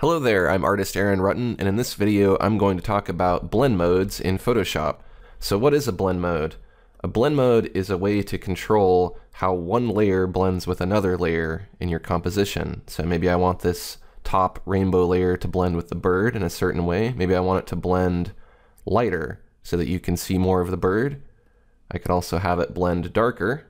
Hello there, I'm artist Aaron Rutten, and in this video I'm going to talk about blend modes in Photoshop. So what is a blend mode? A blend mode is a way to control how one layer blends with another layer in your composition. So maybe I want this top rainbow layer to blend with the bird in a certain way. Maybe I want it to blend lighter so that you can see more of the bird. I could also have it blend darker,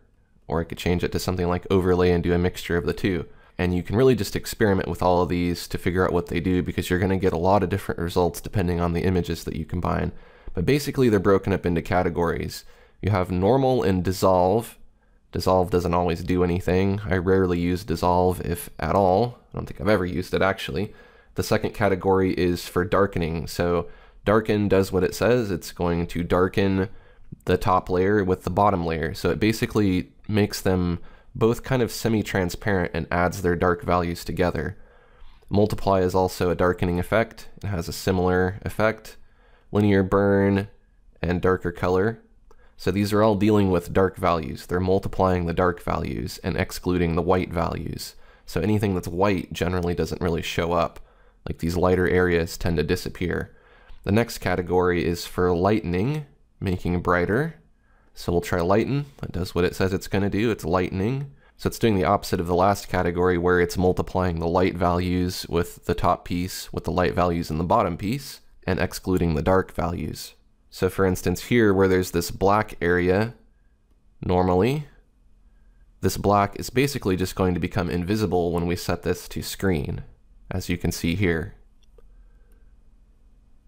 or I could change it to something like overlay and do a mixture of the two. And you can really just experiment with all of these to figure out what they do, because you're going to get a lot of different results depending on the images that you combine. But basically they're broken up into categories. You have normal and dissolve. Dissolve doesn't always do anything. I rarely use dissolve, if at all. I don't think I've ever used it actually. The second category is for darkening. So darken does what it says. It's going to darken the top layer with the bottom layer. So it basically makes them both kind of semi-transparent and adds their dark values together. Multiply is also a darkening effect. It has a similar effect. Linear burn and darker color. So these are all dealing with dark values. They're multiplying the dark values and excluding the white values. So anything that's white generally doesn't really show up. Like these lighter areas tend to disappear. The next category is for lightening, making brighter. So we'll try lighten. That does what it says it's going to do. It's lightening. So it's doing the opposite of the last category, where it's multiplying the light values with the top piece with the light values in the bottom piece and excluding the dark values. So for instance here, where there's this black area, normally this black is basically just going to become invisible when we set this to screen, as you can see here.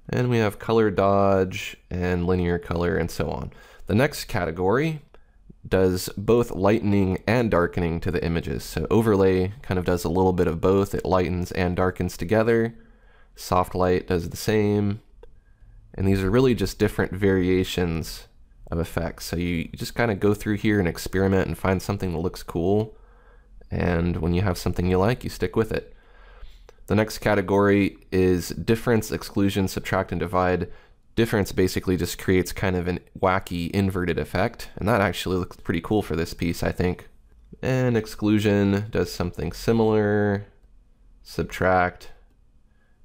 And we have color dodge and linear color and so on. The next category does both lightening and darkening to the images. So overlay kind of does a little bit of both. It lightens and darkens together. Soft light does the same. And these are really just different variations of effects. So you just kind of go through here and experiment and find something that looks cool. And when you have something you like, you stick with it. The next category is difference, exclusion, subtract, and divide. Difference basically just creates kind of an wacky inverted effect, and that actually looks pretty cool for this piece, I think. And exclusion does something similar. Subtract.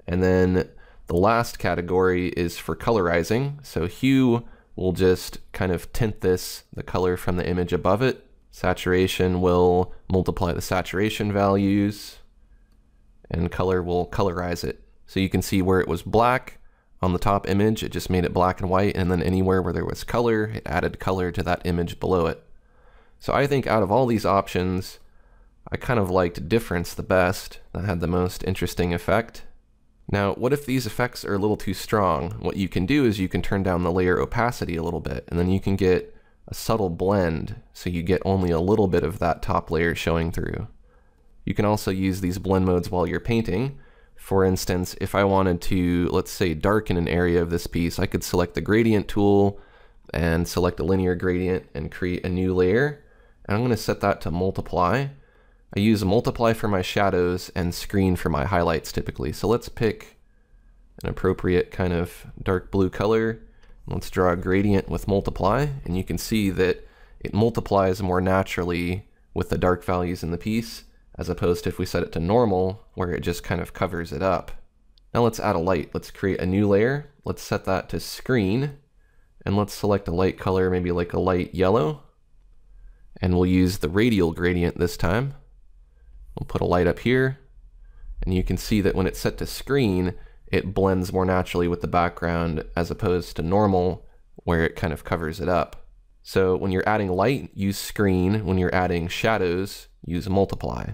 And then the last category is for colorizing. So hue will just kind of tint the color from the image above it. Saturation will multiply the saturation values, and color will colorize it. So you can see where it was black on the top image, it just made it black and white, and then anywhere where there was color, it added color to that image below it. So I think out of all these options, I kind of liked difference the best. That had the most interesting effect. Now, what if these effects are a little too strong? What you can do is you can turn down the layer opacity a little bit, and then you can get a subtle blend, so you get only a little bit of that top layer showing through. You can also use these blend modes while you're painting. For instance, if I wanted to, let's say, darken an area of this piece, I could select the gradient tool and select a linear gradient and create a new layer. And I'm going to set that to multiply. I use multiply for my shadows and screen for my highlights typically. So let's pick an appropriate kind of dark blue color. Let's draw a gradient with multiply, and you can see that it multiplies more naturally with the dark values in the piece, as opposed to if we set it to normal, where it just kind of covers it up. Now let's add a light. Let's create a new layer. Let's set that to screen, and let's select a light color, maybe like a light yellow. And we'll use the radial gradient this time. We'll put a light up here, and you can see that when it's set to screen, it blends more naturally with the background, as opposed to normal, where it kind of covers it up. So when you're adding light, use screen. When you're adding shadows, use multiply.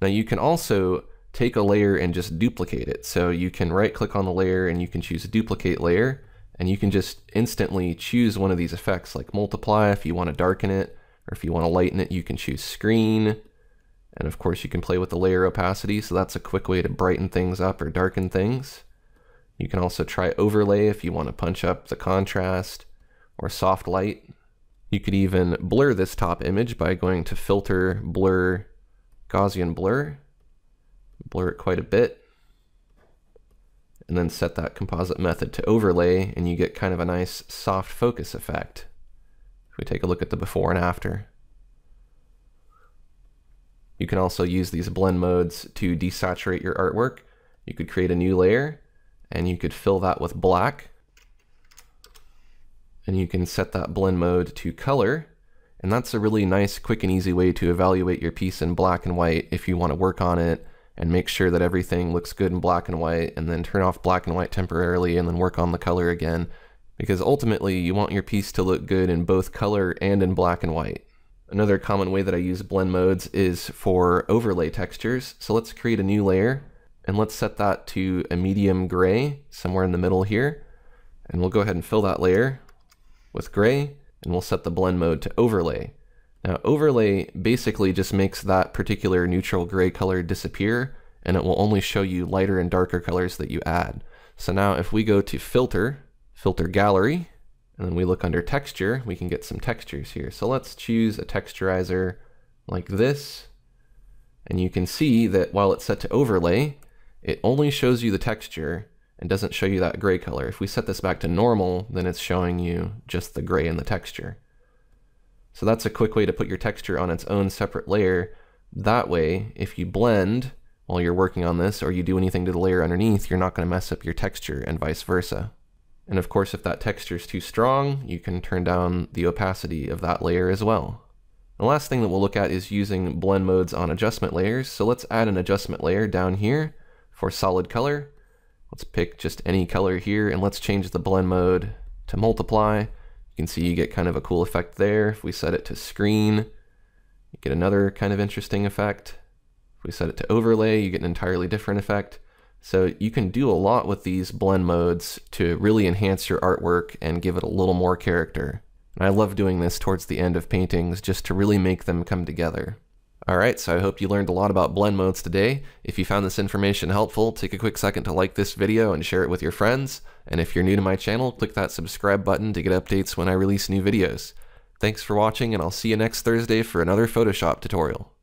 Now you can also take a layer and just duplicate it. So you can right click on the layer and you can choose duplicate layer, and you can just instantly choose one of these effects like multiply if you want to darken it, or if you want to lighten it, you can choose screen. And of course you can play with the layer opacity, so that's a quick way to brighten things up or darken things. You can also try overlay if you want to punch up the contrast, or soft light. You could even blur this top image by going to filter, blur, Gaussian blur. Blur it quite a bit. And then set that composite method to overlay, and you get kind of a nice soft focus effect. If we take a look at the before and after. You can also use these blend modes to desaturate your artwork you could create a new layer and you could fill that with black. And you can set that blend mode to color. And that's a really nice, quick and easy way to evaluate your piece in black and white if you want to work on it and make sure that everything looks good in black and white, and then turn off black and white temporarily and then work on the color again. Because ultimately you want your piece to look good in both color and in black and white. Another common way that I use blend modes is for overlay textures. So let's create a new layer and let's set that to a medium gray, somewhere in the middle here. And we'll go ahead and fill that layer with gray, and we'll set the blend mode to overlay. Now overlay basically just makes that particular neutral gray color disappear, and it will only show you lighter and darker colors that you add. So now if we go to filter gallery, and then we look under texture, we can get some textures here. So let's choose a texturizer like this, and you can see that while it's set to overlay, it only shows you the texture and doesn't show you that gray color. If we set this back to normal, then it's showing you just the gray in the texture. So that's a quick way to put your texture on its own separate layer. That way, if you blend while you're working on this, or you do anything to the layer underneath, you're not going to mess up your texture, and vice versa. And of course, if that texture is too strong, you can turn down the opacity of that layer as well. The last thing that we'll look at is using blend modes on adjustment layers. So let's add an adjustment layer down here for solid color. Let's pick just any color here, and let's change the blend mode to multiply. You can see you get kind of a cool effect there. If we set it to screen, you get another kind of interesting effect. If we set it to overlay, you get an entirely different effect. So you can do a lot with these blend modes to really enhance your artwork and give it a little more character. And I love doing this towards the end of paintings just to really make them come together. Alright, so I hope you learned a lot about blend modes today. If you found this information helpful, take a quick second to like this video and share it with your friends. And if you're new to my channel, click that subscribe button to get updates when I release new videos. Thanks for watching, and I'll see you next Thursday for another Photoshop tutorial.